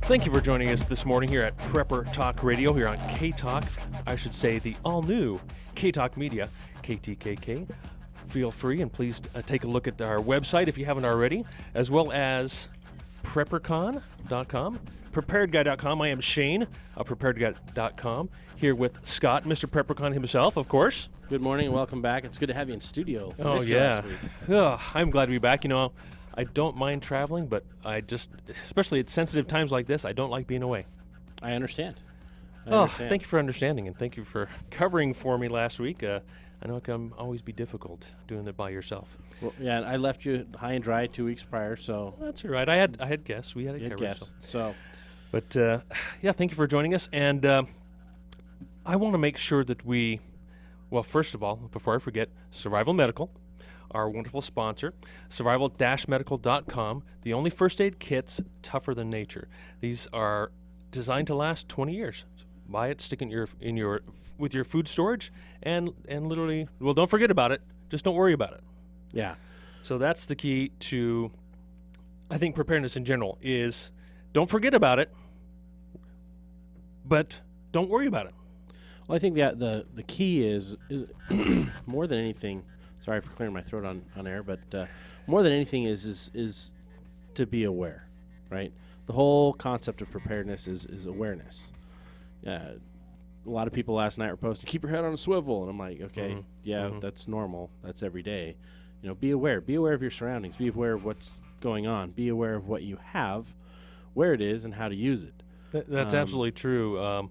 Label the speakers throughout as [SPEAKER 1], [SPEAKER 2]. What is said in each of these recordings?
[SPEAKER 1] Thank you for joining us this morning here at Prepper Talk Radio, here on K-Talk. I should say the all-new K-Talk Media, KTKK. Feel free and please take a look at our website if you haven't already, as well as PrepperCon.com, PreparedGuy.com. I am Shane of PreparedGuy.com, here with Scott, Mr. PrepperCon himself, of course.
[SPEAKER 2] Good morning and welcome back. It's good to have you in studio.
[SPEAKER 1] Oh, yeah. I'm glad to be back. You know, I don't mind traveling, but I just, especially at sensitive times like this, I don't like being away.
[SPEAKER 2] I understand.
[SPEAKER 1] Thank you for understanding, and thank you for covering for me last week. I know it can always be difficult doing it by yourself.
[SPEAKER 2] Well, yeah, I left you high and dry 2 weeks prior, so
[SPEAKER 1] that's all right. I had guests. We had a
[SPEAKER 2] guest.
[SPEAKER 1] But yeah, thank you for joining us. And I want to make sure that well, first of all, before I forget, Survival Medical, our wonderful sponsor, survival-medical.com, the only first aid kits tougher than nature. These are designed to last 20 years. Buy it, stick it with your food storage, and literally, well, don't forget about it. Just don't worry about it.
[SPEAKER 2] Yeah.
[SPEAKER 1] So that's the key to, I think, preparedness in general is don't forget about it, but don't worry about it.
[SPEAKER 2] Well, I think the key is more than anything. Sorry for clearing my throat on air, but more than anything is to be aware, right? The whole concept of preparedness is awareness. A lot of people last night were posting, keep your head on a swivel, and I'm like, okay, that's normal. That's every day. You know, be aware. Be aware of your surroundings. Be aware of what's going on. Be aware of what you have, where it is, and how to use it.
[SPEAKER 1] That's absolutely true.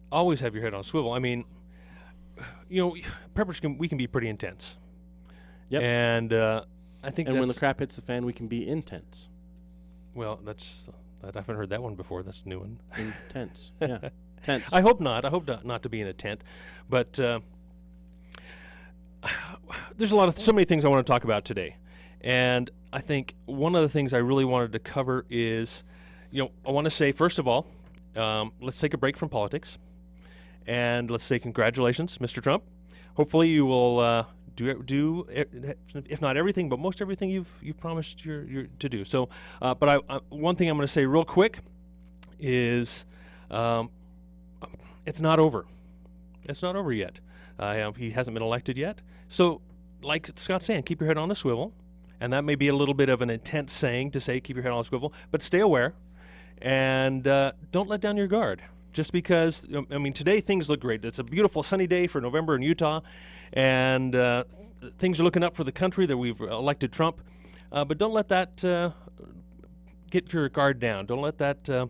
[SPEAKER 1] Always have your head on a swivel. I mean, you know, preppers we can be pretty intense.
[SPEAKER 2] Yep.
[SPEAKER 1] And I think
[SPEAKER 2] when the crap hits the fan, we can be intense.
[SPEAKER 1] Well, I haven't heard that one before. That's a new one.
[SPEAKER 2] Intense. Yeah. Tense.
[SPEAKER 1] I hope not. I hope not to be in a tent. But there's so many things I want to talk about today. And I think one of the things I really wanted to cover is, you know, I want to say, first of all, let's take a break from politics. And let's say congratulations, Mr. Trump. Hopefully you will do if not everything, but most everything you've promised to do. So, but one thing I'm going to say real quick is it's not over. It's not over yet. He hasn't been elected yet. So, like Scott's saying, keep your head on a swivel. And that may be a little bit of an intense saying to say keep your head on a swivel, but stay aware and don't let down your guard. Just because, I mean, today things look great. It's a beautiful sunny day for November in Utah, and things are looking up for the country that we've elected Trump. But don't let that get your guard down. Don't let that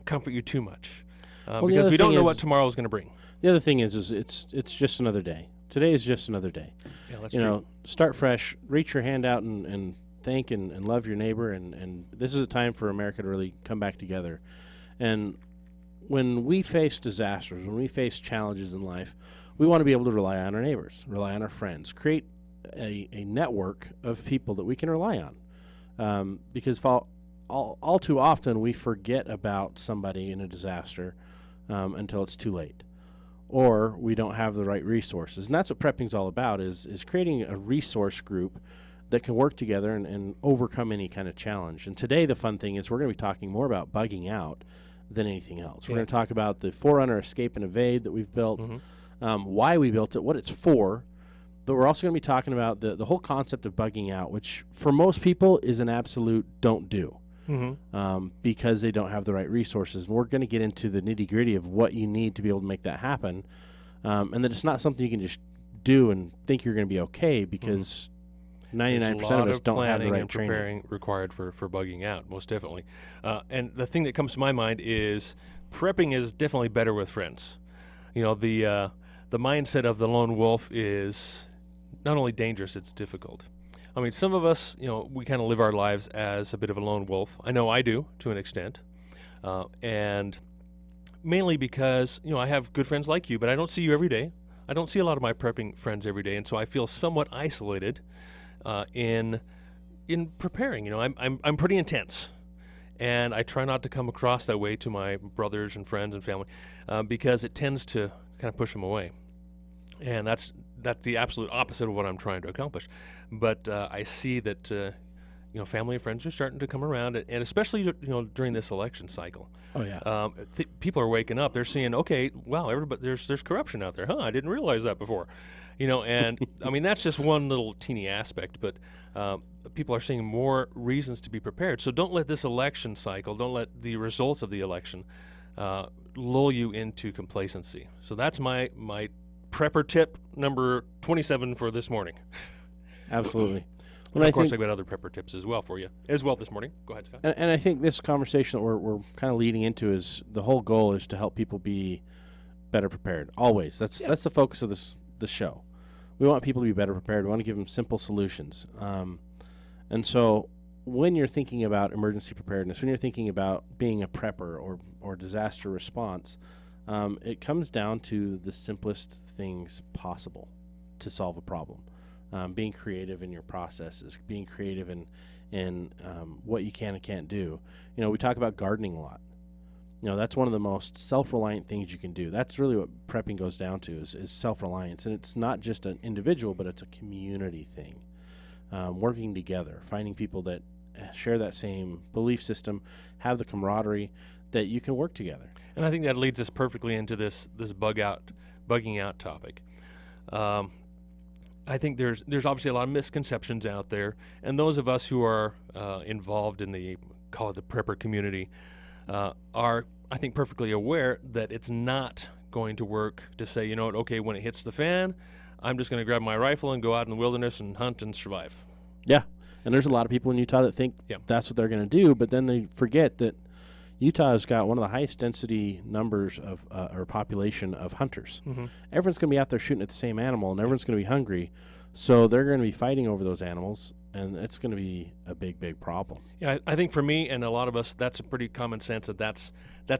[SPEAKER 1] comfort you too much, because we don't know what tomorrow is going to bring.
[SPEAKER 2] The other thing is it's just another day. Today is just another day.
[SPEAKER 1] Yeah, that's
[SPEAKER 2] true.
[SPEAKER 1] You
[SPEAKER 2] know, start fresh. Reach your hand out and thank and love your neighbor. And this is a time for America to really come back together. And when we face disasters, when we face challenges in life, we want to be able to rely on our neighbors, rely on our friends, create a network of people that we can rely on. Because all too often we forget about somebody in a disaster until it's too late, or we don't have the right resources. And that's what prepping's all about, is creating a resource group that can work together and overcome any kind of challenge. And today the fun thing is we're going to be talking more about bugging out than anything else. We're going to talk about the 4Runner Escape and Evade that we've built, why we built it, what it's for, but we're also going to be talking about the whole concept of bugging out, which for most people is an absolute don't do because they don't have the right resources. And we're going to get into the nitty-gritty of what you need to be able to make that happen, and that it's not something you can just do and think you're going to be okay, because 99% of us don't have the right
[SPEAKER 1] and
[SPEAKER 2] training.
[SPEAKER 1] Preparing required for bugging out, most definitely. And the thing that comes to my mind is prepping is definitely better with friends. You know, the mindset of the lone wolf is not only dangerous, it's difficult. I mean, some of us, you know, we kind of live our lives as a bit of a lone wolf. I know I do, to an extent. And mainly because, you know, I have good friends like you, but I don't see you every day. I don't see a lot of my prepping friends every day, and so I feel somewhat isolated in preparing. You know, I'm pretty intense, and I try not to come across that way to my brothers and friends and family because it tends to kind of push them away, and that's the absolute opposite of what I'm trying to accomplish. But I see that family and friends are starting to come around, and especially during this election cycle.
[SPEAKER 2] Oh yeah.
[SPEAKER 1] People are waking up. They're seeing, okay, wow, everybody, there's corruption out there, huh? I didn't realize that before, And I mean, that's just one little teeny aspect, but people are seeing more reasons to be prepared. So don't let this election cycle, don't let the results of the election lull you into complacency. So that's my prepper tip number 27 for this morning.
[SPEAKER 2] Absolutely.
[SPEAKER 1] And of course, I've got other prepper tips as well for you as well this morning. Go ahead, Scott.
[SPEAKER 2] And I think this conversation that we're kind of leading into is the whole goal is to help people be better prepared. Always. That's the focus of this show. We want people to be better prepared. We want to give them simple solutions. And so when you're thinking about emergency preparedness, when you're thinking about being a prepper or disaster response, it comes down to the simplest things possible to solve a problem. Being creative in your processes, being creative in what you can and can't do. We talk about gardening a lot. That's one of the most self-reliant things you can do. That's really what prepping goes down to is self-reliance. And it's not just an individual, but it's a community thing. Working together, finding people that share that same belief system, have the camaraderie that you can work together.
[SPEAKER 1] And I think that leads us perfectly into this bugging out topic. I think there's obviously a lot of misconceptions out there, and those of us who are involved in the prepper community are, I think, perfectly aware that it's not going to work to say, okay, when it hits the fan, I'm just going to grab my rifle and go out in the wilderness and hunt and survive.
[SPEAKER 2] Yeah, and there's a lot of people in Utah that think that's what they're going to do, but then they forget that Utah has got one of the highest density numbers of or population of hunters. Mm-hmm. Everyone's going to be out there shooting at the same animal, and everyone's going to be hungry, so they're going to be fighting over those animals, and it's going to be a big, big problem.
[SPEAKER 1] Yeah, I think for me and a lot of us, that's a pretty common sense that's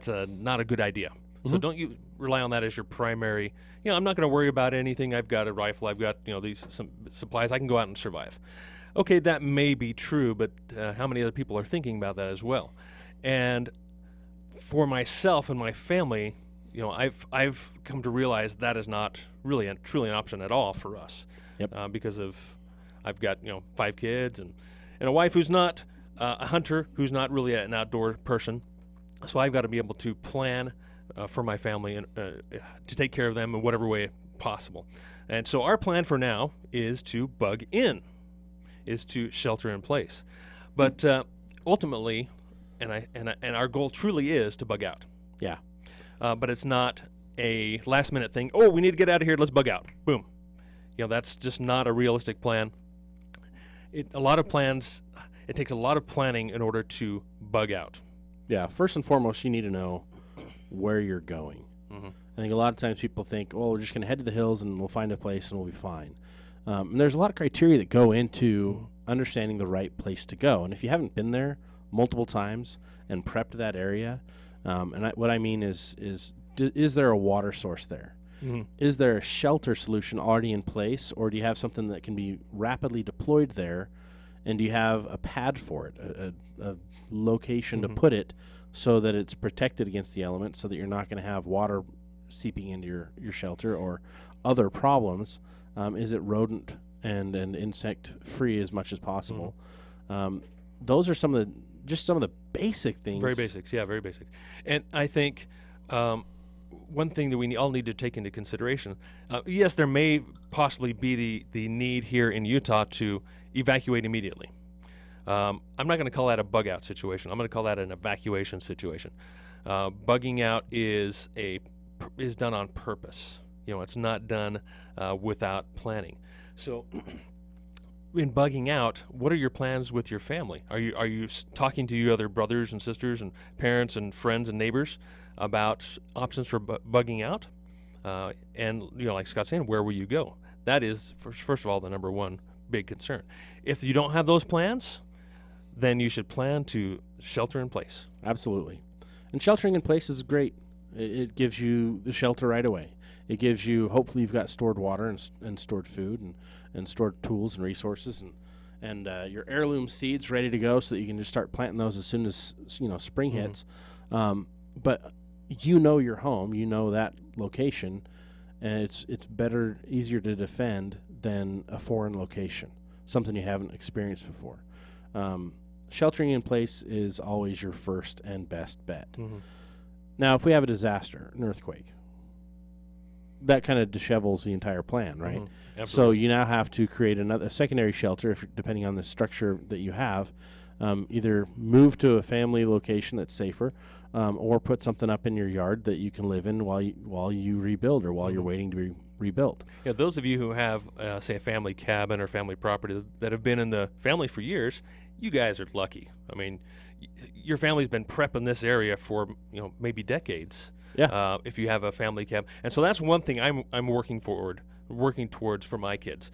[SPEAKER 1] not a good idea. Mm-hmm. So don't you rely on that as your primary. I'm not going to worry about anything. I've got a rifle. I've got some supplies. I can go out and survive. Okay, that may be true, but how many other people are thinking about that as well? And for myself and my family, I've come to realize that is not really truly an option at all for us.
[SPEAKER 2] Yep.
[SPEAKER 1] Because I've got 5 kids and a wife who's not a hunter, who's not really an outdoor person. So I've got to be able to plan for my family and to take care of them in whatever way possible. And so our plan for now is to bug in, is to shelter in place. But ultimately, and our goal truly is to bug out.
[SPEAKER 2] Yeah.
[SPEAKER 1] But it's not a last minute thing. Oh, we need to get out of here. Let's bug out. Boom. That's just not a realistic plan. It takes a lot of planning in order to bug out.
[SPEAKER 2] Yeah. First and foremost, you need to know where you're going. Mm-hmm. I think a lot of times people think, we're just going to head to the hills and we'll find a place and we'll be fine. And there's a lot of criteria that go into understanding the right place to go. And if you haven't been there multiple times and prepped that area, what I mean is there a water source there? Mm-hmm. Is there a shelter solution already in place, or do you have something that can be rapidly deployed there, and do you have a pad for it, a location mm-hmm. to put it so that it's protected against the elements, so that you're not going to have water seeping into your shelter or other problems? Is it rodent and insect free as much as possible? Mm-hmm. Those are some of the basic things.
[SPEAKER 1] Very basics, yeah, very basic. And I think one thing that we all need to take into consideration, yes, there may possibly be the need here in Utah to evacuate immediately. I'm not going to call that a bug out situation. I'm going to call that an evacuation situation. Bugging out is done on purpose. It's not done without planning. So in bugging out, what are your plans with your family? Are you talking to your other brothers and sisters and parents and friends and neighbors about options for bugging out? And like Scott's saying, where will you go? That is first of all the number one big concern. If you don't have those plans, then you should plan to shelter in place.
[SPEAKER 2] Absolutely. And sheltering in place is great. It gives you the shelter right away. It gives you, hopefully you've got stored water and stored food and stored tools and resources and your heirloom seeds ready to go so that you can just start planting those as soon as spring hits. But your home, that location, and it's easier to defend than a foreign location, something you haven't experienced before. Sheltering in place is always your first and best bet.
[SPEAKER 1] Mm-hmm.
[SPEAKER 2] Now, if we have a disaster, an earthquake, that kind of dishevels the entire plan, right?
[SPEAKER 1] Mm-hmm.
[SPEAKER 2] So you now have to create a secondary shelter, depending on the structure that you have. Either move to a family location that's safer, or put something up in your yard that you can live in while you rebuild, or while you're waiting to be rebuilt.
[SPEAKER 1] Yeah, those of you who have, say, a family cabin or family property that have been in the family for years, you guys are lucky. I mean, your family's been prepping this area for maybe decades.
[SPEAKER 2] Yeah.
[SPEAKER 1] If you have a family cabin, and so that's one thing I'm working towards for my kids,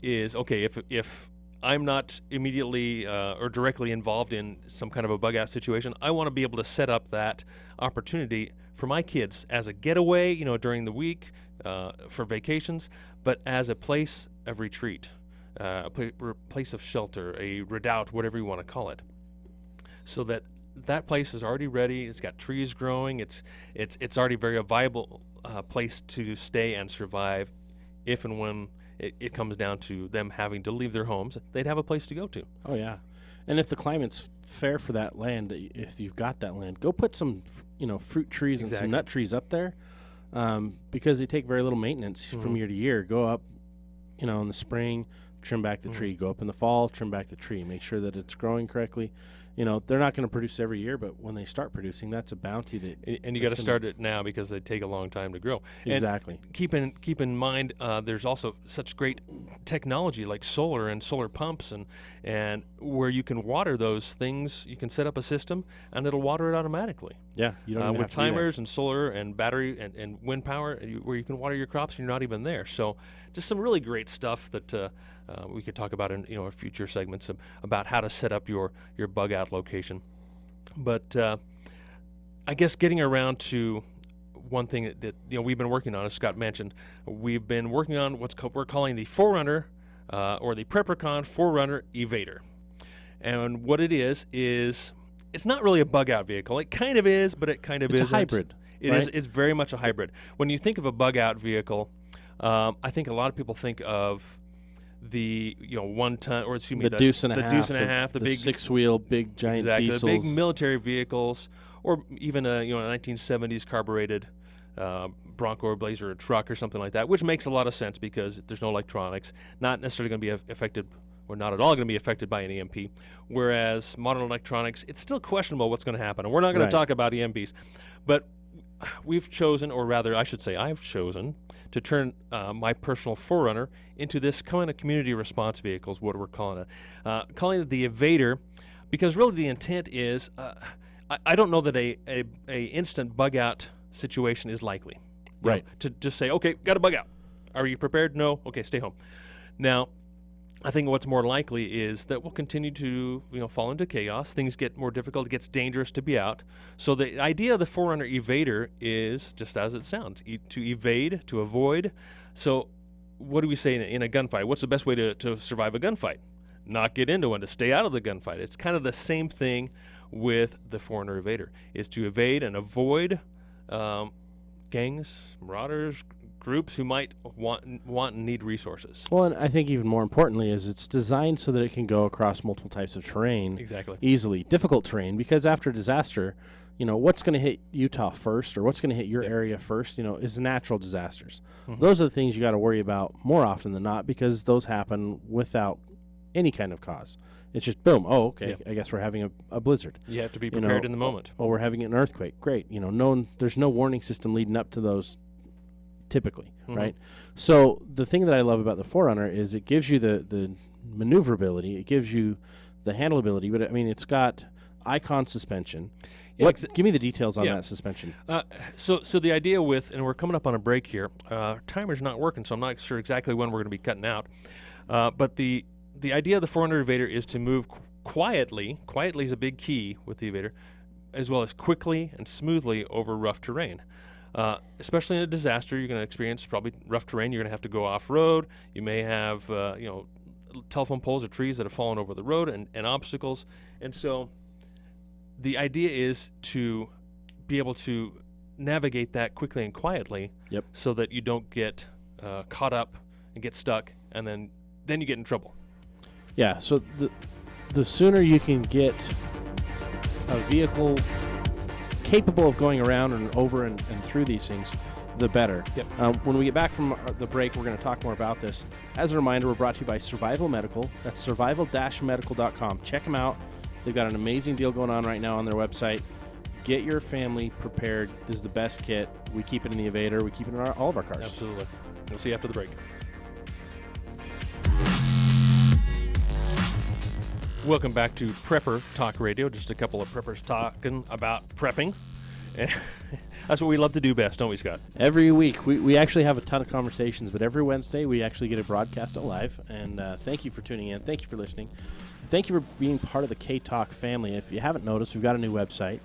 [SPEAKER 1] is okay if I'm not immediately or directly involved in some kind of a bug out situation, I want to be able to set up that opportunity for my kids as a getaway, during the week, for vacations, but as a place of retreat, a place of shelter, a redoubt, whatever you want to call it, so that place is already ready. It's got trees growing. It's already very a viable place to stay and survive if and when it comes down to them having to leave their homes. They'd have a place to go to.
[SPEAKER 2] Oh, yeah. And if the climate's fair for that land, if you've got that land, go put some fruit trees and some nut trees up there, because they take very little maintenance from year to year. Go up, in the spring, trim back the tree. Go up in the fall, trim back the tree. Make sure that it's growing correctly. They're not going to produce every year, but when they start producing, that's a bounty
[SPEAKER 1] and you got to start it now because they take a long time to grow.
[SPEAKER 2] Exactly.
[SPEAKER 1] And keep in mind, there's also such great technology like solar and solar pumps, and where you can water those things. You can set up a system and it'll water it automatically.
[SPEAKER 2] Yeah, you don't even
[SPEAKER 1] with
[SPEAKER 2] have to do that.
[SPEAKER 1] timers and solar and battery and wind power, where you can water your crops and you're not even there. So just some really great stuff that we could talk about in future segments about how to set up your bug out location. But I guess getting around to one thing that we've been working on, as Scott mentioned, we've been working on we're calling the 4Runner or the PrepperCon 4Runner Evader. And what it is it's not really a bug out vehicle. It kind of is, but it kind of isn't.
[SPEAKER 2] It's a hybrid.
[SPEAKER 1] It is. It's very much a hybrid. When you think of a bug out vehicle, I think a lot of people think of the 1 ton, or excuse me,
[SPEAKER 2] the deuce and a
[SPEAKER 1] half, the big
[SPEAKER 2] 6-wheel, big giant diesels,
[SPEAKER 1] the big military vehicles, or even a 1970s carbureted Bronco or Blazer or truck or something like that, which makes a lot of sense because there's no electronics, not necessarily going to be affected, or not at all going to be affected by an EMP. Whereas modern electronics, it's still questionable what's going to happen, and we're not going to talk about EMPs, but we've chosen, or rather, I should say, I've chosen to turn my personal 4Runner into this kind of community response vehicle is what we're calling it. Calling it the Evader, because really the intent is, I don't know that a instant bug out situation is likely.
[SPEAKER 2] Right.
[SPEAKER 1] To just say, okay, got a bug out. Are you prepared? No? Okay, stay home. Now, I think what's more likely is that we'll continue to fall into chaos. Things get more difficult. It gets dangerous to be out. So the idea of the 4Runner Evader is just as it sounds, to evade, to avoid. So what do we say in a gunfight? What's the best way to survive a gunfight? Not get into one, to stay out of the gunfight. It's kind of the same thing with the 4Runner Evader, is to evade and avoid gangs, marauders, groups who might want and need resources.
[SPEAKER 2] Well, and I think even more importantly is it's designed so that it can go across multiple types of terrain easily. Difficult terrain, because after disaster, what's going to hit Utah first, or what's going to hit your area first, is natural disasters. Mm-hmm. Those are the things you got to worry about more often than not, because those happen without any kind of cause. It's just boom. Oh, okay. Yep. I guess we're having a blizzard.
[SPEAKER 1] You have to be prepared in the moment.
[SPEAKER 2] Oh, we're having an earthquake. Great. There's no warning system leading up to those. Typically, right? So the thing that I love about the 4Runner is it gives you the maneuverability, it gives you the handleability, but I mean, it's got icon suspension. Yeah, give me the details on that suspension.
[SPEAKER 1] So the idea with, and we're coming up on a break here, timer's not working, so I'm not sure exactly when we're going to be cutting out, but the idea of the 4Runner Evader is to move quietly. Quietly is a big key with the Evader, as well as quickly and smoothly over rough terrain. Especially in a disaster, you're going to experience probably rough terrain. You're going to have to go off-road. You may have, telephone poles or trees that have fallen over the road and obstacles. And so the idea is to be able to navigate that quickly and quietly so that you don't get caught up and get stuck, and then you get in trouble.
[SPEAKER 2] Yeah, so the sooner you can get a vehicle capable of going around and over and through these things, the better.
[SPEAKER 1] Yep.
[SPEAKER 2] When we get back from the break, we're going to talk more about this. As a reminder, we're brought to you by Survival Medical. That's survival-medical.com. Check them out. They've got an amazing deal going on right now on their website. Get your family prepared. This is the best kit. We keep it in the Evader. We keep it in all of our cars.
[SPEAKER 1] Absolutely. We'll see you after the break. Welcome back to Prepper Talk Radio. Just a couple of preppers talking about prepping. That's what we love to do best, don't we, Scott?
[SPEAKER 2] Every week. We actually have a ton of conversations, but every Wednesday we actually get it broadcast live. And thank you for tuning in. Thank you for listening. Thank you for being part of the K-Talk family. If you haven't noticed, we've got a new website,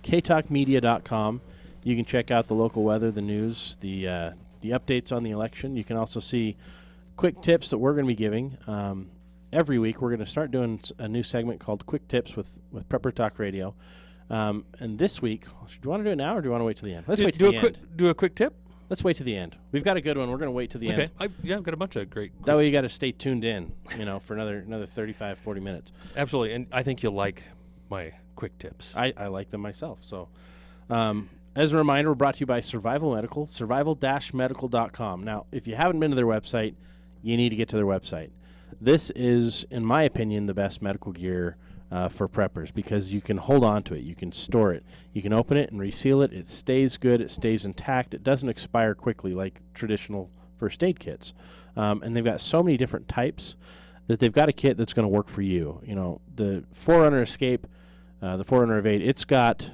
[SPEAKER 2] ktalkmedia.com. You can check out the local weather, the news, the updates on the election. You can also see quick tips that we're going to be giving. Every week, we're going to start doing a new segment called Quick Tips with Prepper Talk Radio. And this week, do you want to do it now or do you want to wait till the end? Let's wait till the end.
[SPEAKER 1] Do a quick tip?
[SPEAKER 2] Let's wait to the end. We've got a good one. We're going to wait to the end.
[SPEAKER 1] Okay. I've got a bunch of great.
[SPEAKER 2] That way you got to stay tuned in, for another 35, 40 minutes.
[SPEAKER 1] Absolutely. And I think you'll like my quick tips.
[SPEAKER 2] I like them myself. So, as a reminder, we're brought to you by Survival Medical, survival-medical.com. Now, if you haven't been to their website, you need to get to their website. This is, in my opinion, the best medical gear for preppers because you can hold on to it. You can store it. You can open it and reseal it. It stays good. It stays intact. It doesn't expire quickly like traditional first aid kits. And they've got so many different types that they've got a kit that's going to work for you. The 4Runner Escape, the 4Runner Evade, it's got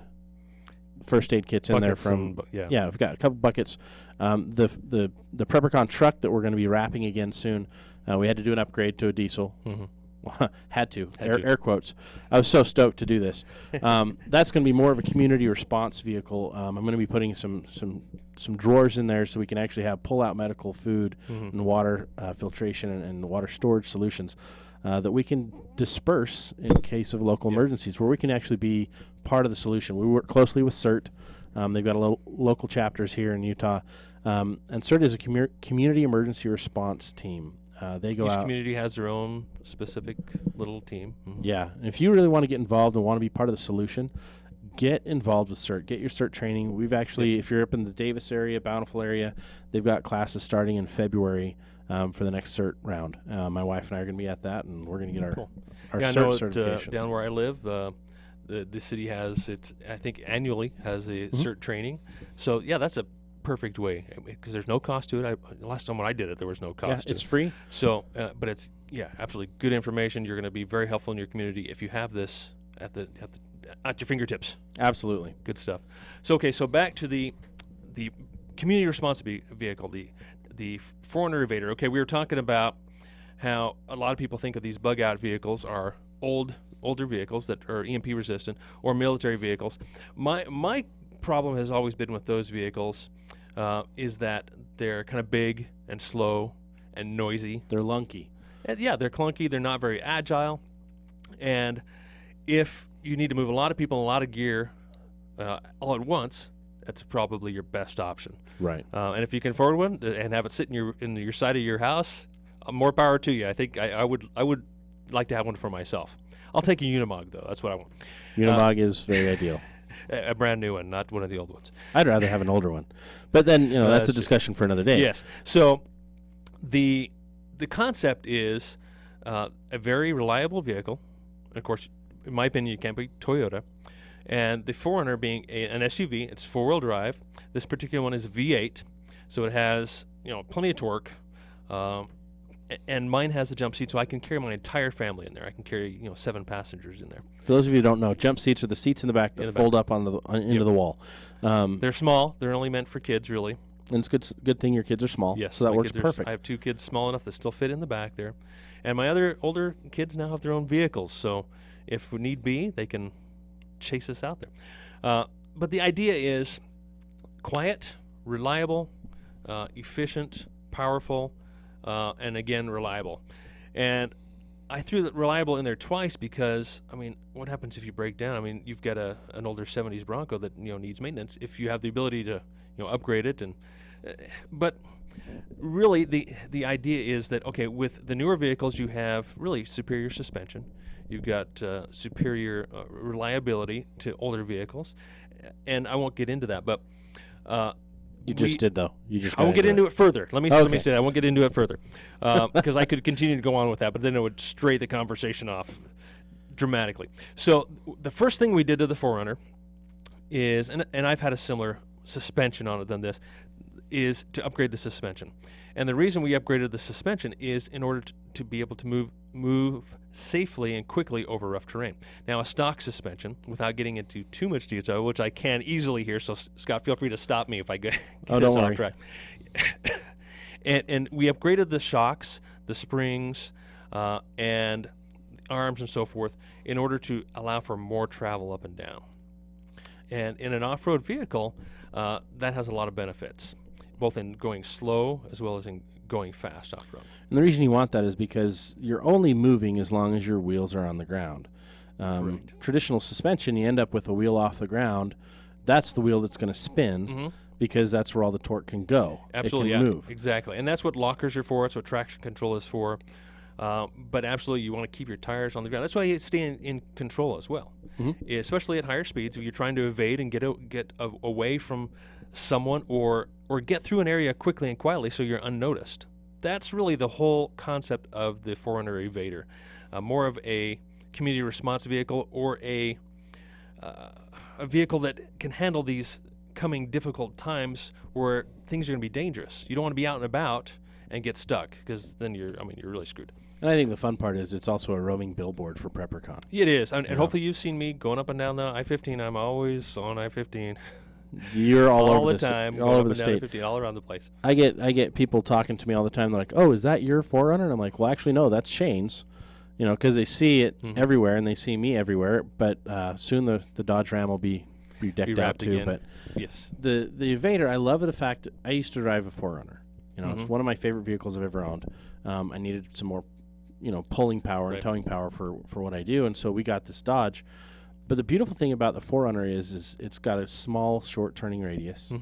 [SPEAKER 2] first aid kits in there from yeah, we've got a couple buckets. The PrepperCon truck that we're going to be wrapping again soon. We had to do an upgrade to a diesel. Mm-hmm. Had to. Air quotes. I was so stoked to do this. That's going to be more of a community response vehicle. I'm going to be putting some drawers in there so we can actually have pull-out medical food and water filtration and water storage solutions that we can disperse in case of local emergencies, where we can actually be part of the solution. We work closely with CERT. They've got local chapters here in Utah. And CERT is a community emergency response team. They go out. Each
[SPEAKER 1] community has their own specific little team. Mm-hmm.
[SPEAKER 2] Yeah. And if you really want to get involved and want to be part of the solution, get involved with CERT. Get your CERT training. We've actually, if you're up in the Davis area, Bountiful area, they've got classes starting in February for the next CERT round. My wife and I are going to be at that, and we're going to get our CERT certifications.
[SPEAKER 1] Down where I live, the city has, I think annually has a CERT training. So, yeah, that's a perfect way because there's no cost to it. Last time when I did it, there was no cost.
[SPEAKER 2] It's free.
[SPEAKER 1] So, but it's absolutely good information. You're going to be very helpful in your community if you have this at your fingertips.
[SPEAKER 2] Absolutely,
[SPEAKER 1] good stuff. So back to the community response vehicle, the 4Runner Evader. Okay, we were talking about how a lot of people think of these bug out vehicles are older vehicles that are EMP resistant or military vehicles. My problem has always been with those vehicles. Is that they're kind of big and slow and noisy.
[SPEAKER 2] They're lunky.
[SPEAKER 1] And they're clunky. They're not very agile. And if you need to move a lot of people and a lot of gear all at once, that's probably your best option.
[SPEAKER 2] Right.
[SPEAKER 1] And if you can afford one and have it sit in your side of your house, more power to you. I think I would like to have one for myself. I'll take a Unimog, though. That's what I want.
[SPEAKER 2] Unimog is very ideal.
[SPEAKER 1] A brand new one, not one of the old ones.
[SPEAKER 2] I'd rather have an older one. But then, that's a discussion for another day.
[SPEAKER 1] Yes. So the concept is a very reliable vehicle. Of course, in my opinion, you can't beat Toyota. And the 4Runner being an SUV, it's four-wheel drive. This particular one is V8, so it has plenty of torque. And mine has a jump seat, so I can carry my entire family in there. I can carry 7 passengers in there.
[SPEAKER 2] For those of you who don't know, jump seats are the seats in the back that fold up into the wall.
[SPEAKER 1] They're small. They're only meant for kids, really.
[SPEAKER 2] And it's good thing your kids are small.
[SPEAKER 1] Yes,
[SPEAKER 2] so that works perfect.
[SPEAKER 1] I have 2 kids small enough that still fit in the back there, and my other older kids now have their own vehicles. So if need be, they can chase us out there. But the idea is quiet, reliable, efficient, powerful. And again, reliable. And I threw the reliable in there twice because, what happens if you break down? You've got an older 70s Bronco that needs maintenance. If you have the ability to upgrade it and But really, the idea is that, okay, with the newer vehicles, you have really superior suspension. You've got superior reliability to older vehicles. And I won't get into that, but
[SPEAKER 2] You just did, though. You just.
[SPEAKER 1] I won't get into it further. Let me say that. I won't get into it further because I could continue to go on with that, but then it would stray the conversation off dramatically. So the first thing we did to the 4Runner is, and I've had a similar suspension on it than this, is to upgrade the suspension. And the reason we upgraded the suspension is in order to be able to move safely and quickly over rough terrain. Now, a stock suspension, without getting into too much detail, which I can easily here, so Scott, feel free to stop me if I get
[SPEAKER 2] don't
[SPEAKER 1] off
[SPEAKER 2] worry.
[SPEAKER 1] track. and we upgraded the shocks, the springs, and arms and so forth in order to allow for more travel up and down. And in an off-road vehicle, that has a lot of benefits, both in going slow as well as in going fast off-road.
[SPEAKER 2] And the reason you want that is because you're only moving as long as your wheels are on the ground. Traditional suspension, you end up with a wheel off the ground. That's the wheel that's going to spin because that's where all the torque can go.
[SPEAKER 1] Absolutely,
[SPEAKER 2] it can move.
[SPEAKER 1] Exactly. And that's what lockers are for. That's what traction control is for. But absolutely, you want to keep your tires on the ground. That's why you stay in control as well, especially at higher speeds. If you're trying to evade and get away from someone or get through an area quickly and quietly so you're unnoticed. That's really the whole concept of the 4Runner Evader. More of a community response vehicle or a vehicle that can handle these coming difficult times where things are going to be dangerous. You don't want to be out and about and get stuck because then you're really screwed.
[SPEAKER 2] And I think the fun part is it's also a roaming billboard for PrepperCon.
[SPEAKER 1] It is. And hopefully you've seen me going up and down the I-15. I'm always on I-15.
[SPEAKER 2] You're all over
[SPEAKER 1] the time,
[SPEAKER 2] all over the state,
[SPEAKER 1] I-15, all around the place.
[SPEAKER 2] I get people talking to me all the time. They're like, "Oh, is that your 4Runner?" And I'm like, "Well, actually, no, that's Shane's." You know, because they see it everywhere and they see me everywhere. But soon the Dodge Ram will be decked out too.
[SPEAKER 1] Again.
[SPEAKER 2] But
[SPEAKER 1] yes,
[SPEAKER 2] the Evader, I love the fact that I used to drive a 4Runner. You know, it's one of my favorite vehicles I've ever owned. I needed some more, pulling power and towing power for what I do, and so we got this Dodge. But the beautiful thing about the 4Runner is it's got a small, short turning radius.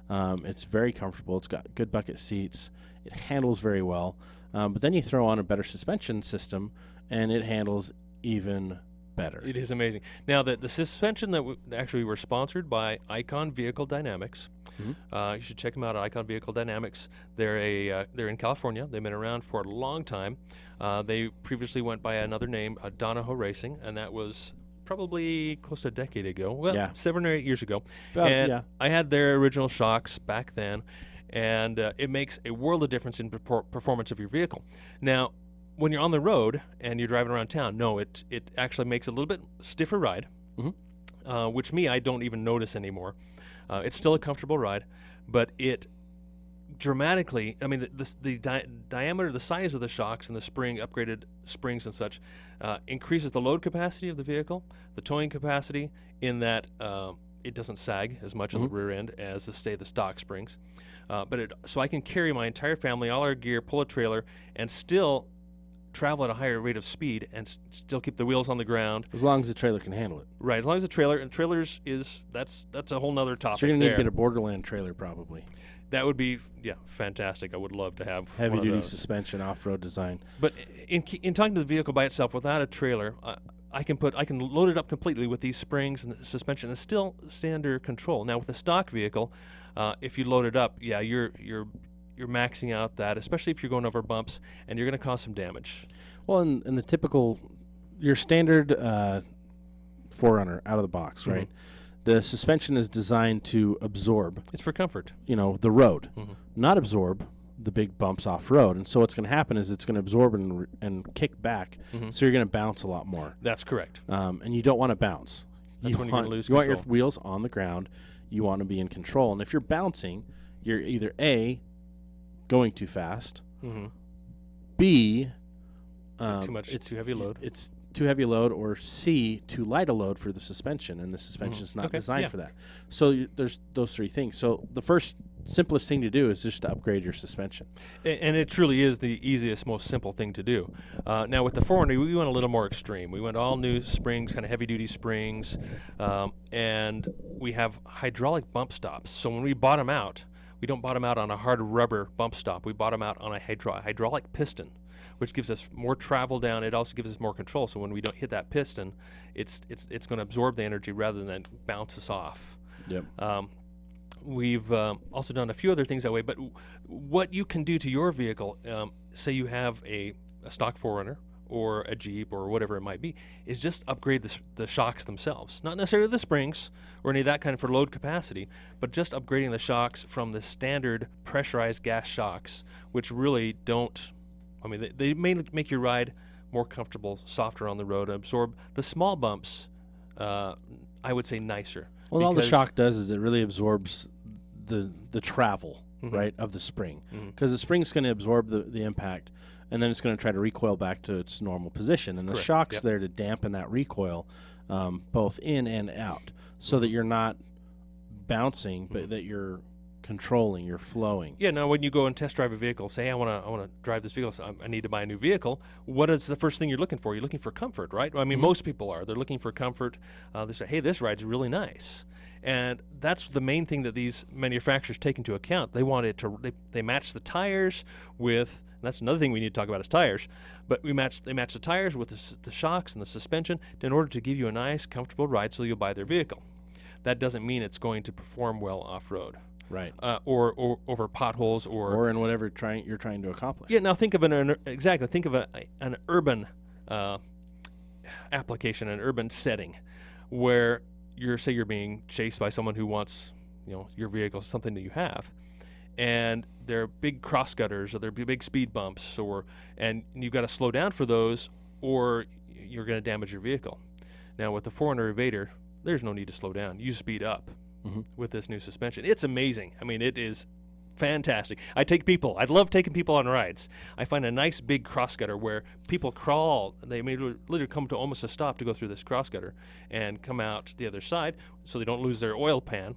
[SPEAKER 2] It's very comfortable. It's got good bucket seats. It handles very well. But then you throw on a better suspension system, and it handles even better.
[SPEAKER 1] It is amazing. Now, the suspension that we were sponsored by Icon Vehicle Dynamics. You should check them out at Icon Vehicle Dynamics. They're in California. They've been around for a long time. They previously went by another name, Donahoe Racing, and that was probably close to a decade ago. Well, 7 or 8 years ago. I had their original shocks back then, and it makes a world of difference in performance of your vehicle. Now, when you're on the road and you're driving around town, no, it actually makes a little bit stiffer ride, which I don't even notice anymore. It's still a comfortable ride, but it dramatically, the diameter, the size of the shocks and the upgraded springs and such, increases the load capacity of the vehicle, the towing capacity, in that it doesn't sag as much on the rear end as the stock springs. So I can carry my entire family, all our gear, pull a trailer, and still travel at a higher rate of speed and still keep the wheels on the ground.
[SPEAKER 2] As long as the trailer can handle it.
[SPEAKER 1] Right, as long as the trailers that's a whole nother topic.
[SPEAKER 2] So you're going to need to get a Borderland trailer probably.
[SPEAKER 1] That would be, fantastic. I would love to have
[SPEAKER 2] heavy-duty suspension, off-road design.
[SPEAKER 1] But in talking to the vehicle by itself, without a trailer, I can load it up completely with these springs and the suspension and still stay under control. Now, with a stock vehicle, if you load it up, you're maxing out that, especially if you're going over bumps, and you're going to cause some damage.
[SPEAKER 2] Well, in the typical, your standard 4Runner out of the box, right? The suspension is designed to absorb.
[SPEAKER 1] It's for comfort.
[SPEAKER 2] The road, not absorb the big bumps off road. And so what's going to happen is it's going to absorb and kick back, so you're going to bounce a lot more.
[SPEAKER 1] That's correct.
[SPEAKER 2] And you don't want to bounce.
[SPEAKER 1] That's when you're going to lose
[SPEAKER 2] control.
[SPEAKER 1] control.
[SPEAKER 2] You want your wheels on the ground. You want to be in control. And if you're bouncing, you're either A, going too fast, B,
[SPEAKER 1] too heavy load.
[SPEAKER 2] It's too heavy a load, or C, too light a load for the suspension, and the suspension is not designed for that. So there's those three things. So the first simplest thing to do is just to upgrade your suspension.
[SPEAKER 1] And it truly is the easiest, most simple thing to do. Now with the 4Runner, we went a little more extreme. We went all new springs, kind of heavy-duty springs, and we have hydraulic bump stops. So when we bottom out, We don't bottom out on a hard rubber bump stop. We bottom out on a hydraulic piston, which gives us more travel down. It also gives us more control. So when we don't hit that piston, it's going to absorb the energy rather than bounce us off.
[SPEAKER 2] Yep.
[SPEAKER 1] We've also done a few other things that way. But what you can do to your vehicle, say you have a stock 4Runner or a Jeep or whatever it might be, is just upgrade the shocks themselves. Not necessarily the springs or any of that kind for load capacity, but just upgrading the shocks from the standard pressurized gas shocks, which really don't, I mean, they may make your ride more comfortable, softer on the road, and absorb the small bumps, I would say nicer.
[SPEAKER 2] Well, all the shock does is it really absorbs the travel,
[SPEAKER 1] Mm-hmm.
[SPEAKER 2] right, of the spring. Because the spring's going to absorb the impact, and then it's going to try to recoil back to its normal position. And the
[SPEAKER 1] Correct.
[SPEAKER 2] shock's
[SPEAKER 1] Yep.
[SPEAKER 2] there to dampen that recoil, both in and out, so that you're not bouncing, but that you're controlling, you're flowing.
[SPEAKER 1] Yeah. Now, when you go and test drive a vehicle, say, I want to drive this vehicle, so I need to buy a new vehicle. What is the first thing you're looking for? You're looking for comfort, right? I mean, most people are. They're looking for comfort. They say, hey, this ride's really nice. And that's the main thing that these manufacturers take into account. They want it to, they match the tires with, and that's another thing we need to talk about is tires, but they match the tires with the shocks and the suspension in order to give you a nice, comfortable ride so you'll buy their vehicle. That doesn't mean it's going to perform well off-road.
[SPEAKER 2] Right.
[SPEAKER 1] Or over potholes or
[SPEAKER 2] in whatever you're trying to accomplish.
[SPEAKER 1] Yeah, now think of an urban application, an urban setting where you're being chased by someone who wants, your vehicle, something that you have, and they're big cross gutters or they're big speed bumps, and you've got to slow down for those, or you're going to damage your vehicle. Now with the 4Runner Evader, there's no need to slow down. You speed up with this new suspension. It's amazing. I mean, it is fantastic. I'd love taking people on rides. I find a nice big cross gutter where people crawl. They may literally come to almost a stop to go through this cross gutter and come out the other side so they don't lose their oil pan.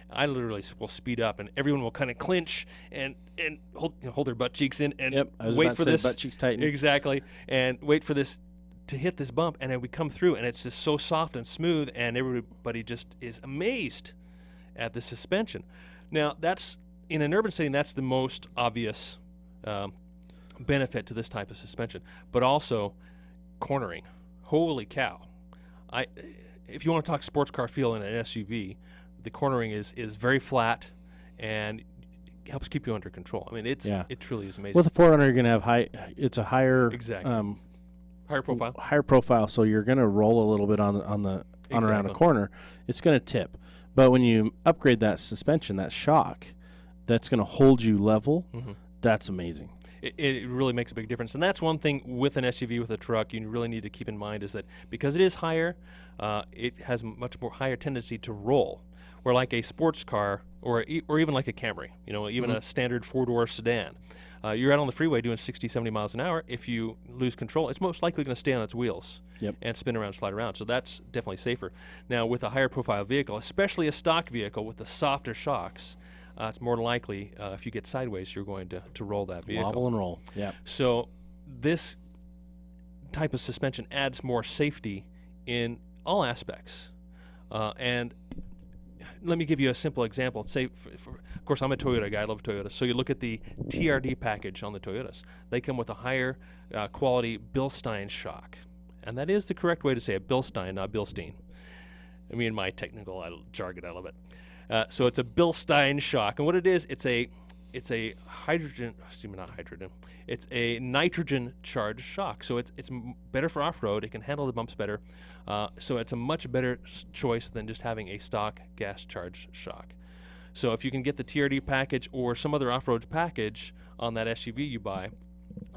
[SPEAKER 1] I literally will speed up, and everyone will kind of clinch and hold their butt cheeks in and wait for this.
[SPEAKER 2] Butt cheeks tighten.
[SPEAKER 1] Exactly. And wait for this to hit this bump, and then we come through, and it's just so soft and smooth, and everybody just is amazed at the suspension. Now, that's in an urban setting, that's the most obvious benefit to this type of suspension, but also cornering. Holy cow. If you want to talk sports car feel in an SUV, the cornering is very flat and helps keep you under control. I mean, it truly is amazing.
[SPEAKER 2] With a 4Runner, you're going to have it's a higher
[SPEAKER 1] higher profile.
[SPEAKER 2] So you're going to roll a little bit on around a corner. It's going to tip. But when you upgrade that suspension, that shock, that's going to hold you level. That's amazing.
[SPEAKER 1] It really makes a big difference. And that's one thing with an SUV, with a truck, you really need to keep in mind is that because it is higher, it has much more higher tendency to roll. Where like a sports car or even like a Camry, even a standard four-door sedan, you're out on the freeway doing 60, 70 miles an hour. If you lose control, it's most likely going to stay on its wheels and spin around, slide around. So that's definitely safer. Now, with a higher profile vehicle, especially a stock vehicle with the softer shocks, it's more likely if you get sideways, you're going to roll that vehicle.
[SPEAKER 2] Wobble and roll. Yeah.
[SPEAKER 1] So this type of suspension adds more safety in all aspects. And let me give you a simple example. Say, of course, I'm a Toyota guy. I love Toyota. So you look at the TRD package on the Toyotas. They come with a higher quality Bilstein shock. And that is the correct way to say it, Bilstein, not Bilstein. I mean, my technical jargon, I love it. So it's a Bilstein shock. And what it is, it's a hydrogen, excuse me, not hydrogen. It's a nitrogen charged shock. So it's better for off-road. It can handle the bumps better. So it's a much better choice than just having a stock gas charged shock. So if you can get the TRD package or some other off-road package on that SUV you buy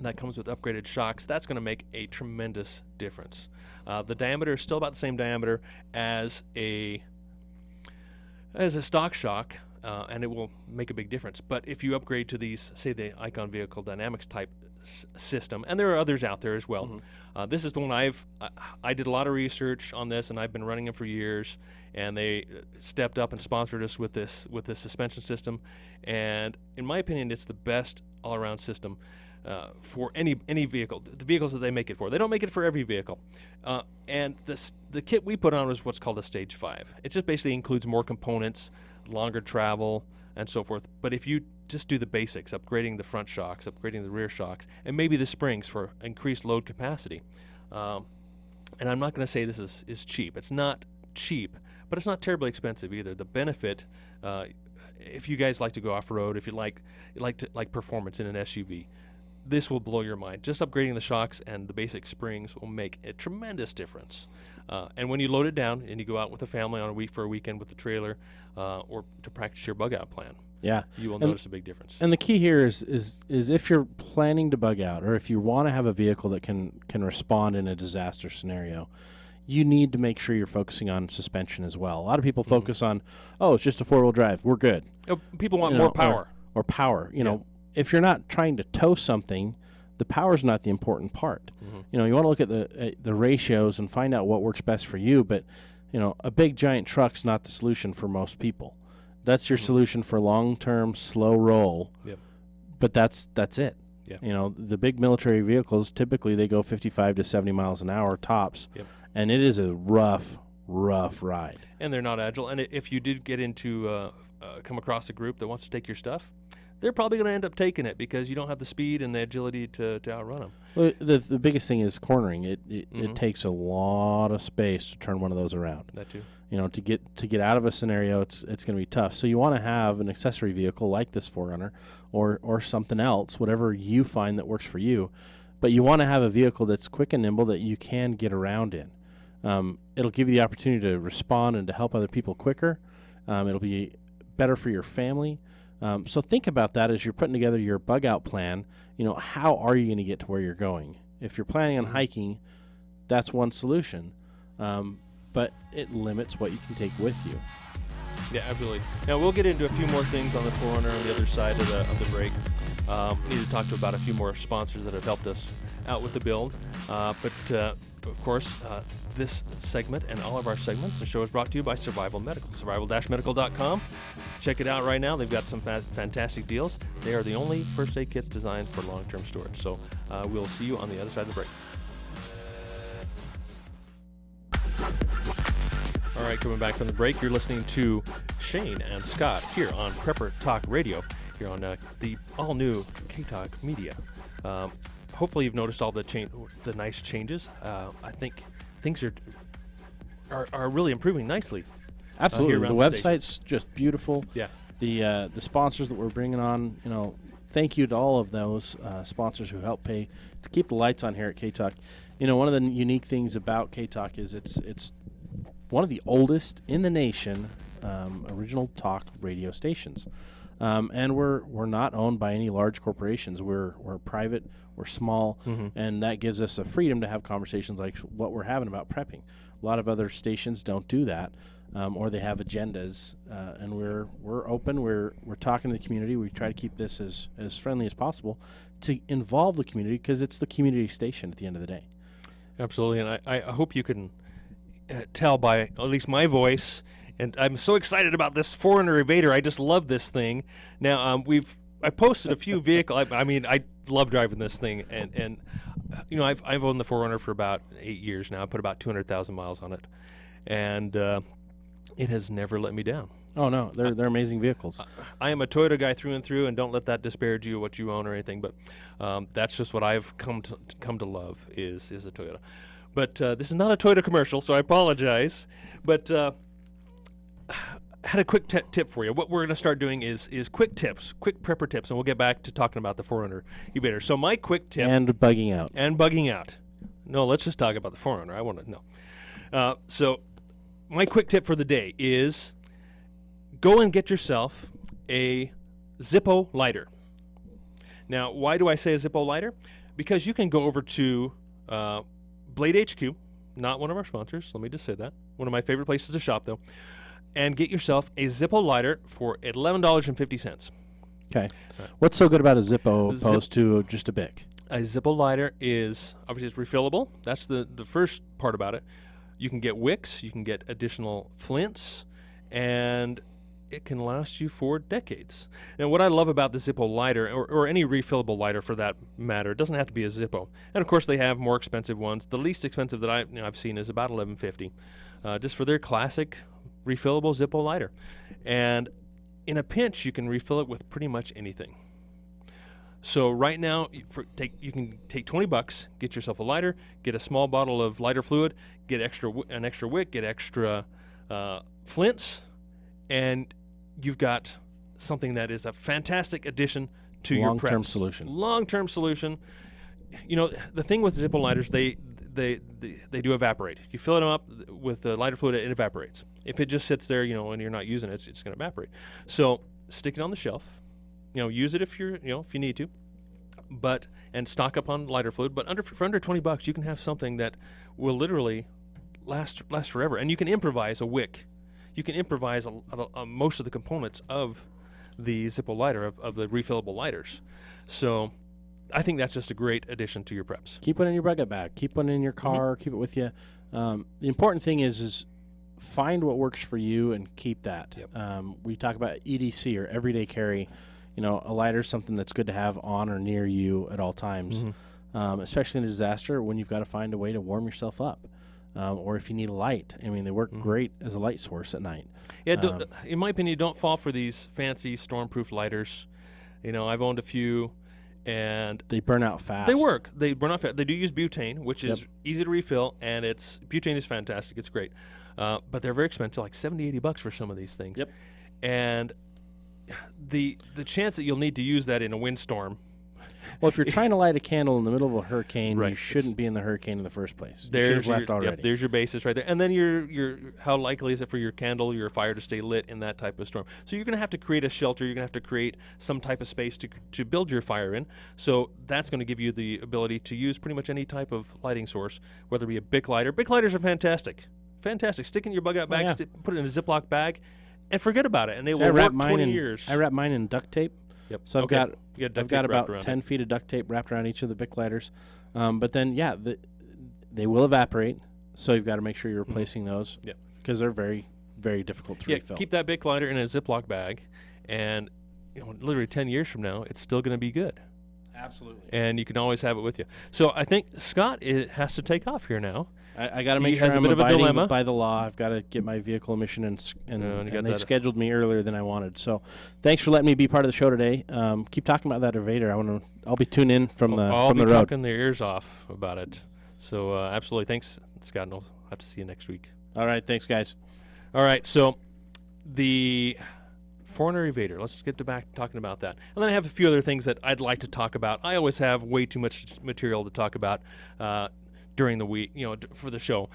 [SPEAKER 1] that comes with upgraded shocks, that's going to make a tremendous difference. The diameter is still about the same diameter as a stock shock, and it will make a big difference. But if you upgrade to these, say the Icon Vehicle Dynamics type system, and there are others out there as well. This is the one I did a lot of research on this, and I've been running them for years. And they stepped up and sponsored us with this suspension system. And in my opinion, it's the best all-around system for any vehicle. The vehicles that they make it for, they don't make it for every vehicle. And the kit we put on was what's called a Stage 5. It just basically includes more components longer travel, and so forth. But if you just do the basics, upgrading the front shocks, upgrading the rear shocks, and maybe the springs for increased load capacity. And I'm not going to say this is cheap. It's not cheap, but it's not terribly expensive either. The benefit, if you guys like to go off-road, if you like performance in an SUV, this will blow your mind. Just upgrading the shocks and the basic springs will make a tremendous difference. And when you load it down and you go out with a family on a weekend with the trailer, or to practice your bug out plan, you will notice a big difference.
[SPEAKER 2] And the key here is if you're planning to bug out, or if you want to have a vehicle that can respond in a disaster scenario, you need to make sure you're focusing on suspension as well. A lot of people focus on, it's just a 4-wheel drive, we're good.
[SPEAKER 1] People want more power.
[SPEAKER 2] Or power. You know, if you're not trying to tow something, the power's not the important part. You know, you want to look at the ratios and find out what works best for you, but, you know, a big giant truck's not the solution for most people. That's your solution for long-term, slow roll, but that's it. You know, the big military vehicles, typically they go 55 to 70 miles an hour tops, and it is a rough ride.
[SPEAKER 1] And they're not agile. And if you did get into come across a group that wants to take your stuff, they're probably going to end up taking it because you don't have the speed and the agility to outrun them.
[SPEAKER 2] Well, the biggest thing is cornering. It takes a lot of space to turn one of those around.
[SPEAKER 1] That too.
[SPEAKER 2] You know, to get out of a scenario, it's going to be tough. So you want to have an accessory vehicle like this 4Runner or something else, whatever you find that works for you. But you want to have a vehicle that's quick and nimble that you can get around in. It'll give you the opportunity to respond and to help other people quicker. It'll be better for your family. So think about that as you're putting together your bug out plan. You know, how are you going to get to where you're going? If you're planning on hiking, that's one solution. But it limits what you can take with you.
[SPEAKER 1] Yeah, absolutely. Now, we'll get into a few more things on the 4Runner on the other side of the break. We need to talk about a few more sponsors that have helped us out with the build. But of course, this segment and all of our segments, the show is brought to you by Survival Medical, survival-medical.com. Check it out right now. They've got some fantastic deals. They are the only first aid kits designed for long-term storage. So we'll see you on the other side of the break. All right, coming back from the break, you're listening to Shane and Scott here on Prepper Talk Radio, here on the all-new K-Talk Media. Hopefully you've noticed all the nice changes. I think things are really improving nicely.
[SPEAKER 2] Absolutely. The website's just beautiful.
[SPEAKER 1] Yeah.
[SPEAKER 2] The sponsors that we're bringing on, you know, thank you to all of those sponsors who help pay to keep the lights on here at K-Talk. You know, one of the unique things about K-Talk is it's one of the oldest in the nation original talk radio stations. And we're not owned by any large corporations. We're private, we're small, and that gives us a freedom to have conversations like what we're having about prepping. A lot of other stations don't do that, or they have agendas, and we're open. We're talking to the community. We try to keep this as friendly as possible to involve the community because it's the community station at the end of the day. Absolutely, and
[SPEAKER 1] I hope you can tell by at least my voice. And I'm so excited about this 4Runner Evader. I just love this thing. Now, I posted a few vehicles. I mean, I love driving this thing. And you know, I've owned the 4Runner for about 8 years now. I put about 200,000 miles on it. And it has never let me down.
[SPEAKER 2] Oh, no. They're amazing vehicles.
[SPEAKER 1] I am a Toyota guy through and through, and don't let that disparage you what you own or anything. But that's just what I've come to love is a Toyota. But this is not a Toyota commercial, so I apologize. But I had a quick tip for you. What we're going to start doing is quick tips, quick prepper tips, and we'll get back to talking about the 4Runner Evader. So my quick tip...
[SPEAKER 2] And bugging out.
[SPEAKER 1] No, let's just talk about the 4Runner. I want to know. So my quick tip for the day is go and get yourself a Zippo lighter. Now, why do I say a Zippo lighter? Because you can go over to Blade HQ, not one of our sponsors. Let me just say that. One of my favorite places to shop, though. And get yourself a Zippo lighter for $11.50.
[SPEAKER 2] Okay. Right. What's so good about a Zippo opposed to just a Bic?
[SPEAKER 1] A Zippo lighter is, obviously, it's refillable. That's the first part about it. You can get wicks. You can get additional flints. And it can last you for decades. And what I love about the Zippo lighter, or any refillable lighter for that matter, it doesn't have to be a Zippo. And, of course, they have more expensive ones. The least expensive that I've seen is about $11.50, just for their classic refillable Zippo lighter. And in a pinch, you can refill it with pretty much anything. So right now, you can take $20, get yourself a lighter, get a small bottle of lighter fluid, get an extra wick, get extra flints, and you've got something that is a fantastic addition to your
[SPEAKER 2] long-term
[SPEAKER 1] preps.
[SPEAKER 2] solution.
[SPEAKER 1] Long-term solution. You know, the thing with Zippo lighters, they do evaporate. You fill them up with the lighter fluid, it evaporates. If it just sits there, you know, and you're not using it, it's going to evaporate. So stick it on the shelf. You know, use it if you need to, and stock up on lighter fluid. But for under $20, you can have something that will literally last forever. And you can improvise a wick. You can improvise most of the components of the Zippo lighter, of the refillable lighters. So I think that's just a great addition to your preps.
[SPEAKER 2] Keep one in your bucket bag. Keep one in your car. Keep it with you. The important thing is find what works for you and keep that.
[SPEAKER 1] Yep.
[SPEAKER 2] We talk about EDC, or everyday carry. You know, a lighter is something that's good to have on or near you at all times, especially in a disaster when you've got to find a way to warm yourself up. Or if you need a light. I mean, they work great as a light source at night.
[SPEAKER 1] Yeah, in my opinion, don't fall for these fancy storm-proof lighters. You know, I've owned a few, and
[SPEAKER 2] they burn out fast.
[SPEAKER 1] They work. They burn out fast. They do use butane, which is easy to refill, and butane is fantastic. It's great. But they're very expensive, like $70, $80 for some of these things.
[SPEAKER 2] Yep.
[SPEAKER 1] And the chance that you'll need to use that in a windstorm.
[SPEAKER 2] Well, if you're trying to light a candle in the middle of a hurricane,
[SPEAKER 1] right.
[SPEAKER 2] You shouldn't be in the hurricane in the first place.
[SPEAKER 1] There's
[SPEAKER 2] left already.
[SPEAKER 1] Yep, there's your basis right there. And then your how likely is it for your candle, your fire to stay lit in that type of storm? So you're going to have to create a shelter. You're going to have to create some type of space to build your fire in. So that's going to give you the ability to use pretty much any type of lighting source, whether it be a Bic lighter. Bic lighters are fantastic. Fantastic. Stick in your bug out bag, put it in a Ziploc bag, and forget about it. And they will work 20 years.
[SPEAKER 2] I wrap mine in duct tape.
[SPEAKER 1] Yep.
[SPEAKER 2] So I've got about 10 feet of duct tape wrapped around each of the Bic lighters. But then, they will evaporate. So you've got to make sure you're replacing those.
[SPEAKER 1] Yep.
[SPEAKER 2] Because they're very, very difficult to refill.
[SPEAKER 1] Keep that Bic lighter in a Ziploc bag, and literally 10 years from now, it's still going to be good.
[SPEAKER 2] Absolutely.
[SPEAKER 1] And you can always have it with you. So I think Scott has to take off here now.
[SPEAKER 2] I got to make sure I'm abiding by the law. I've got to get my vehicle emission, and they scheduled me earlier than I wanted. So thanks for letting me be part of the show today. Keep talking about that Evader. I'll be tuned in from the road.
[SPEAKER 1] I'll be talking their ears off about it. So absolutely. Thanks, Scott, and I'll have to see you next week.
[SPEAKER 2] All right. Thanks, guys.
[SPEAKER 1] All right. So the 4Runner Evader. Let's just get back to talking about that. And then I have a few other things that I'd like to talk about. I always have way too much material to talk about during the week, for the show.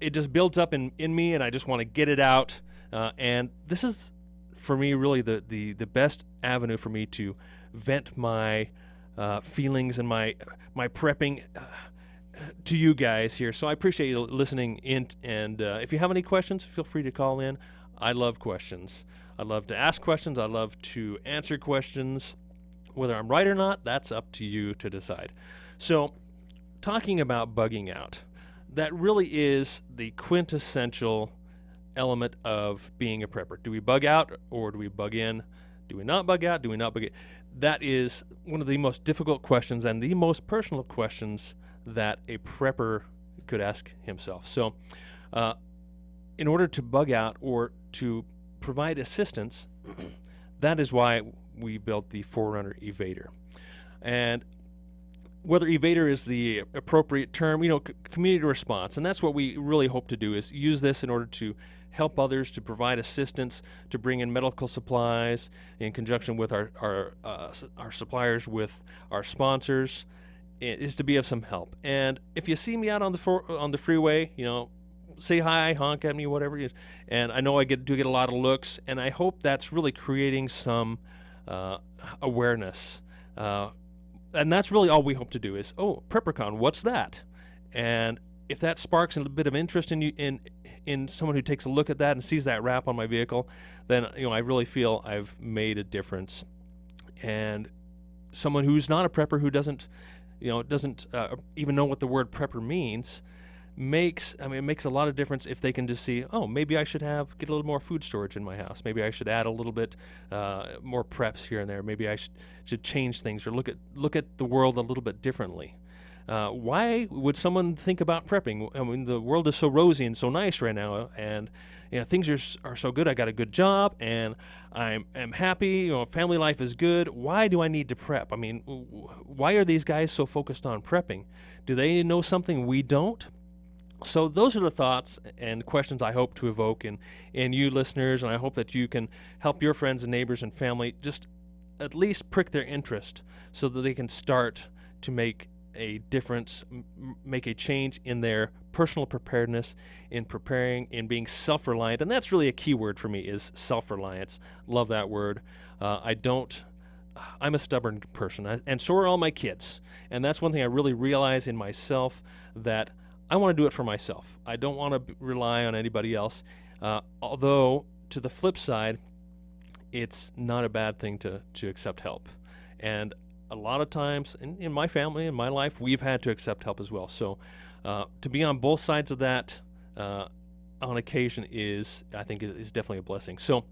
[SPEAKER 1] It just builds up in me, and I just want to get it out. And this is, for me, really the best avenue for me to vent my feelings and my prepping to you guys here. So I appreciate you listening in. And if you have any questions, feel free to call in. I love questions. I love to ask questions. I love to answer questions. Whether I'm right or not, that's up to you to decide. So, talking about bugging out, that really is the quintessential element of being a prepper. Do we bug out or do we bug in? Do we not bug out? Do we not bug in? That is one of the most difficult questions and the most personal questions that a prepper could ask himself. So, in order to bug out or to provide assistance, that is why we built the 4Runner Evader. And whether Evader is the appropriate term, community response, and that's what we really hope to do, is use this in order to help others, to provide assistance, to bring in medical supplies in conjunction with our suppliers, with our sponsors, is to be of some help. And if you see me out on the freeway, say hi, honk at me, whatever it is. And I know I do get a lot of looks, and I hope that's really creating some awareness. And that's really all we hope to do is, PrepperCon, what's that? And if that sparks a bit of interest in you, in someone who takes a look at that and sees that wrap on my vehicle, then I really feel I've made a difference. And someone who's not a prepper, who doesn't even know what the word prepper means, it makes a lot of difference if they can just see, maybe I should get a little more food storage in my house. Maybe I should add a little bit more preps here and there. Maybe I should change things or look at the world a little bit differently. Why would someone think about prepping? I mean, the world is so rosy and so nice right now, and things are so good. I got a good job, and I'm happy. Family life is good. Why do I need to prep? I mean, why are these guys so focused on prepping? Do they know something we don't? So those are the thoughts and questions I hope to evoke in you listeners, and I hope that you can help your friends and neighbors and family just at least prick their interest so that they can start to make a difference, make a change in their personal preparedness, in preparing, in being self-reliant. And that's really a key word for me, is self-reliance. Love that word. I'm a stubborn person, and so are all my kids. And that's one thing I really realize in myself, that I want to do it for myself. I don't want to rely on anybody else. Although, to the flip side, it's not a bad thing to accept help. And a lot of times in my family, in my life, we've had to accept help as well. So to be on both sides of that on occasion I think is definitely a blessing. So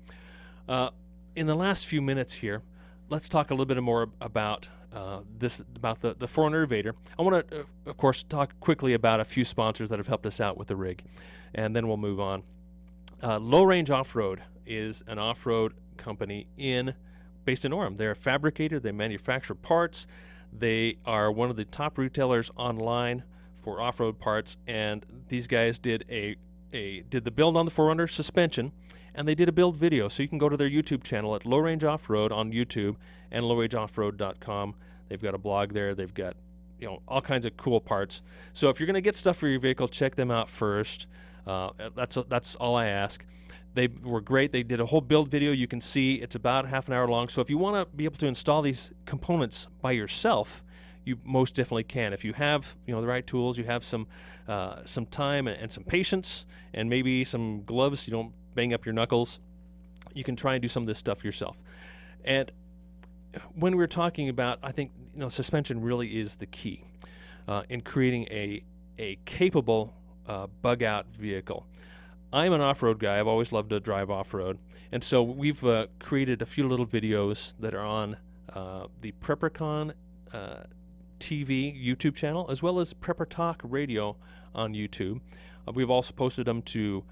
[SPEAKER 1] in the last few minutes here, let's talk a little bit more about the 4Runner Evader. I want to, of course, talk quickly about a few sponsors that have helped us out with the rig, and then we'll move on. Low Range Off-Road is an off-road company based in Orem. They're a fabricator. They manufacture parts. They are one of the top retailers online for off-road parts, and these guys did did the build on the 4Runner suspension, and they did a build video. So you can go to their YouTube channel at Low Range Off-Road on YouTube and lowrangeoffroad.com. They've got a blog there. They've got all kinds of cool parts. So if you're going to get stuff for your vehicle, check them out first. That's all I ask. They were great. They did a whole build video. You can see it's about half an hour long. So if you want to be able to install these components by yourself, you most definitely can. If you have the right tools, you have some time and some patience, and maybe some gloves, you don't bang up your knuckles, you can try and do some of this stuff yourself. And when we're talking about, I think suspension really is the key in creating a capable bug-out vehicle. I'm an off-road guy. I've always loved to drive off-road. And so we've created a few little videos that are on the PrepperCon TV YouTube channel, as well as Prepper Talk Radio on YouTube. We've also posted them to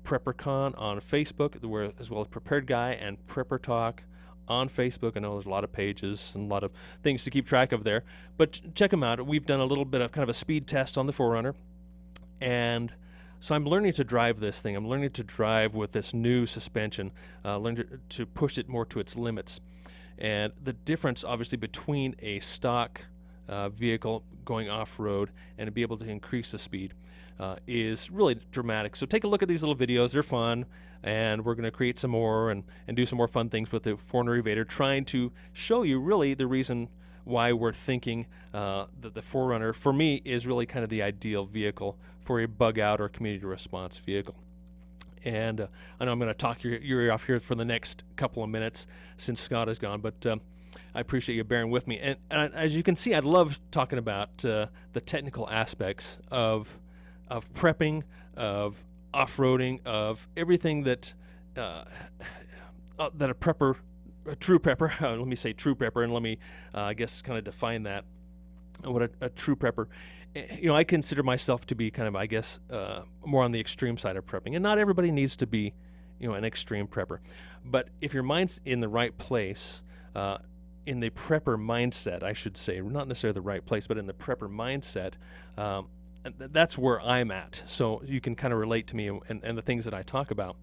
[SPEAKER 1] PrepperCon on Facebook, as well as Prepared Guy and Prepper Talk on Facebook. I know there's a lot of pages and a lot of things to keep track of there, but check them out. We've done a little bit of kind of a speed test on the 4Runner, and so I'm learning to drive this thing. I'm learning to drive with this new suspension, learning to push it more to its limits. And the difference, obviously, between a stock vehicle going off-road and to be able to increase the speed is really dramatic. So take a look at these little videos. They're fun, and we're going to create some more and do some more fun things with the 4Runner Evader, trying to show you really the reason why we're thinking that the 4Runner, for me, is really kind of the ideal vehicle for a bug-out or community response vehicle. And I know I'm going to talk your ear off here for the next couple of minutes since Scott is gone, but I appreciate you bearing with me. And as you can see, I love talking about the technical aspects of prepping, of off-roading, of everything that that a true prepper, let me say true prepper, and let me, I guess, kind of define that, what a true prepper. I consider myself to be kind of, I guess, more on the extreme side of prepping. And not everybody needs to be, an extreme prepper. But if your mind's in the right place, in the prepper mindset, I should say, not necessarily the right place, but in the prepper mindset, that's where I'm at. So you can kind of relate to me and the things that I talk about.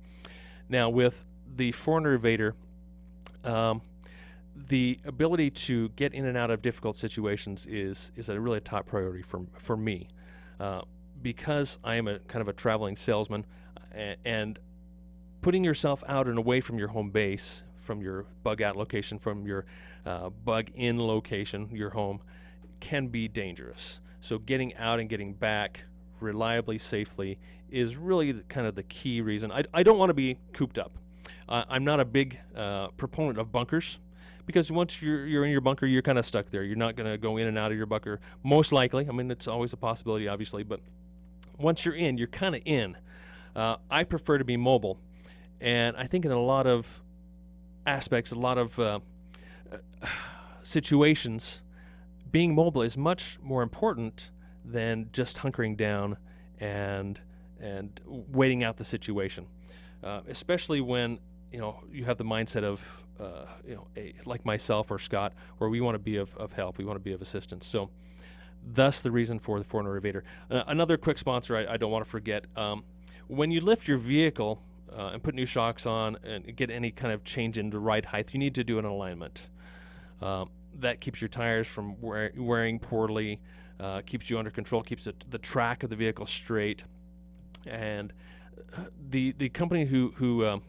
[SPEAKER 1] Now, with the 4Runner Evader, the ability to get in and out of difficult situations is a really top priority for me, because I am a kind of a traveling salesman, and putting yourself out and away from your home base, from your bug out location, from your bug in location, your home, can be dangerous. So getting out and getting back reliably, safely is really kind of the key reason. I don't want to be cooped up. I'm not a big proponent of bunkers, because once you're in your bunker, you're kind of stuck there. You're not going to go in and out of your bunker, most likely. I mean, it's always a possibility, obviously, but once you're in, you're kind of in. I prefer to be mobile, and I think in a lot of aspects, a lot of situations, being mobile is much more important than just hunkering down and waiting out the situation, especially when you have the mindset of like myself or Scott, where we want to be of help, we want to be of assistance. So thus the reason for the 4Runner Evader. Another quick sponsor I don't want to forget. When you lift your vehicle and put new shocks on and get any kind of change in the ride height, you need to do an alignment. That keeps your tires from wearing poorly, keeps you under control, keeps the track of the vehicle straight. And the company who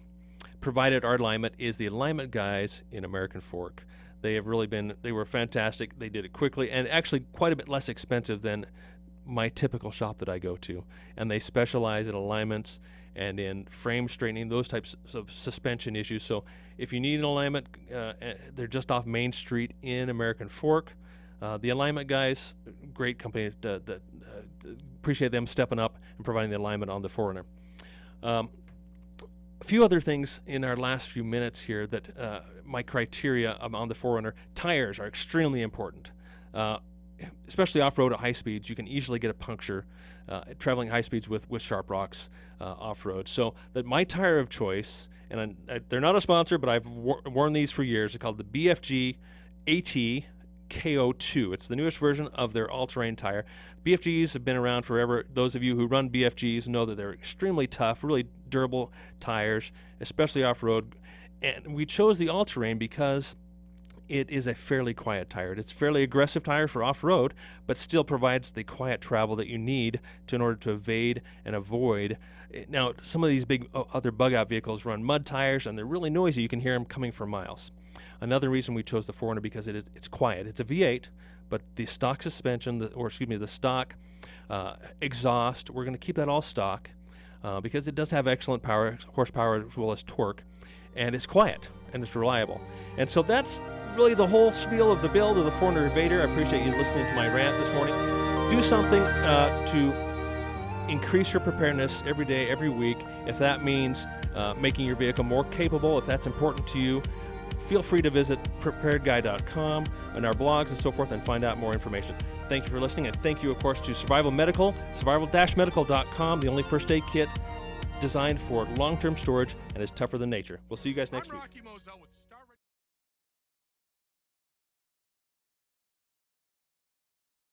[SPEAKER 1] provided our alignment is the alignment guys in American Fork. They were fantastic. They did it quickly and actually quite a bit less expensive than my typical shop that I go to. And they specialize in alignments and in frame straightening, those types of suspension issues. So if you need an alignment, they're just off Main Street in American Fork. The alignment guys, great company. Appreciate them stepping up and providing the alignment on the 4Runner. A few other things in our last few minutes here that my criteria on the 4Runner. Tires are extremely important, especially off-road at high speeds. You can easily get a puncture traveling high speeds with sharp rocks off-road. So that my tire of choice, and they're not a sponsor, but I've worn these for years. They're called the BFG AT KO2. It's the newest version of their all-terrain tire. BFGs have been around forever. Those of you who run BFGs know that they're extremely tough, really durable tires, especially off-road. And we chose the all-terrain because it is a fairly quiet tire. It's a fairly aggressive tire for off-road, but still provides the quiet travel that you need in order to evade and avoid. Now, some of these big other bug-out vehicles run mud tires, and they're really noisy. You can hear them coming for miles. Another reason we chose the 4Runner because it's quiet. It's a V8, but the stock suspension, the stock exhaust, we're going to keep that all stock because it does have excellent horsepower as well as torque, and it's quiet and it's reliable. And so that's really the whole spiel of the build of the 4Runner Evader. I appreciate you listening to my rant this morning. Do something to increase your preparedness every day, every week. If that means making your vehicle more capable, if that's important to you, feel free to visit preparedguy.com and our blogs and so forth and find out more information. Thank you for listening, and thank you, of course, to Survival Medical, survival-medical.com, the only first aid kit designed for long-term storage and is tougher than nature. We'll see you guys next week.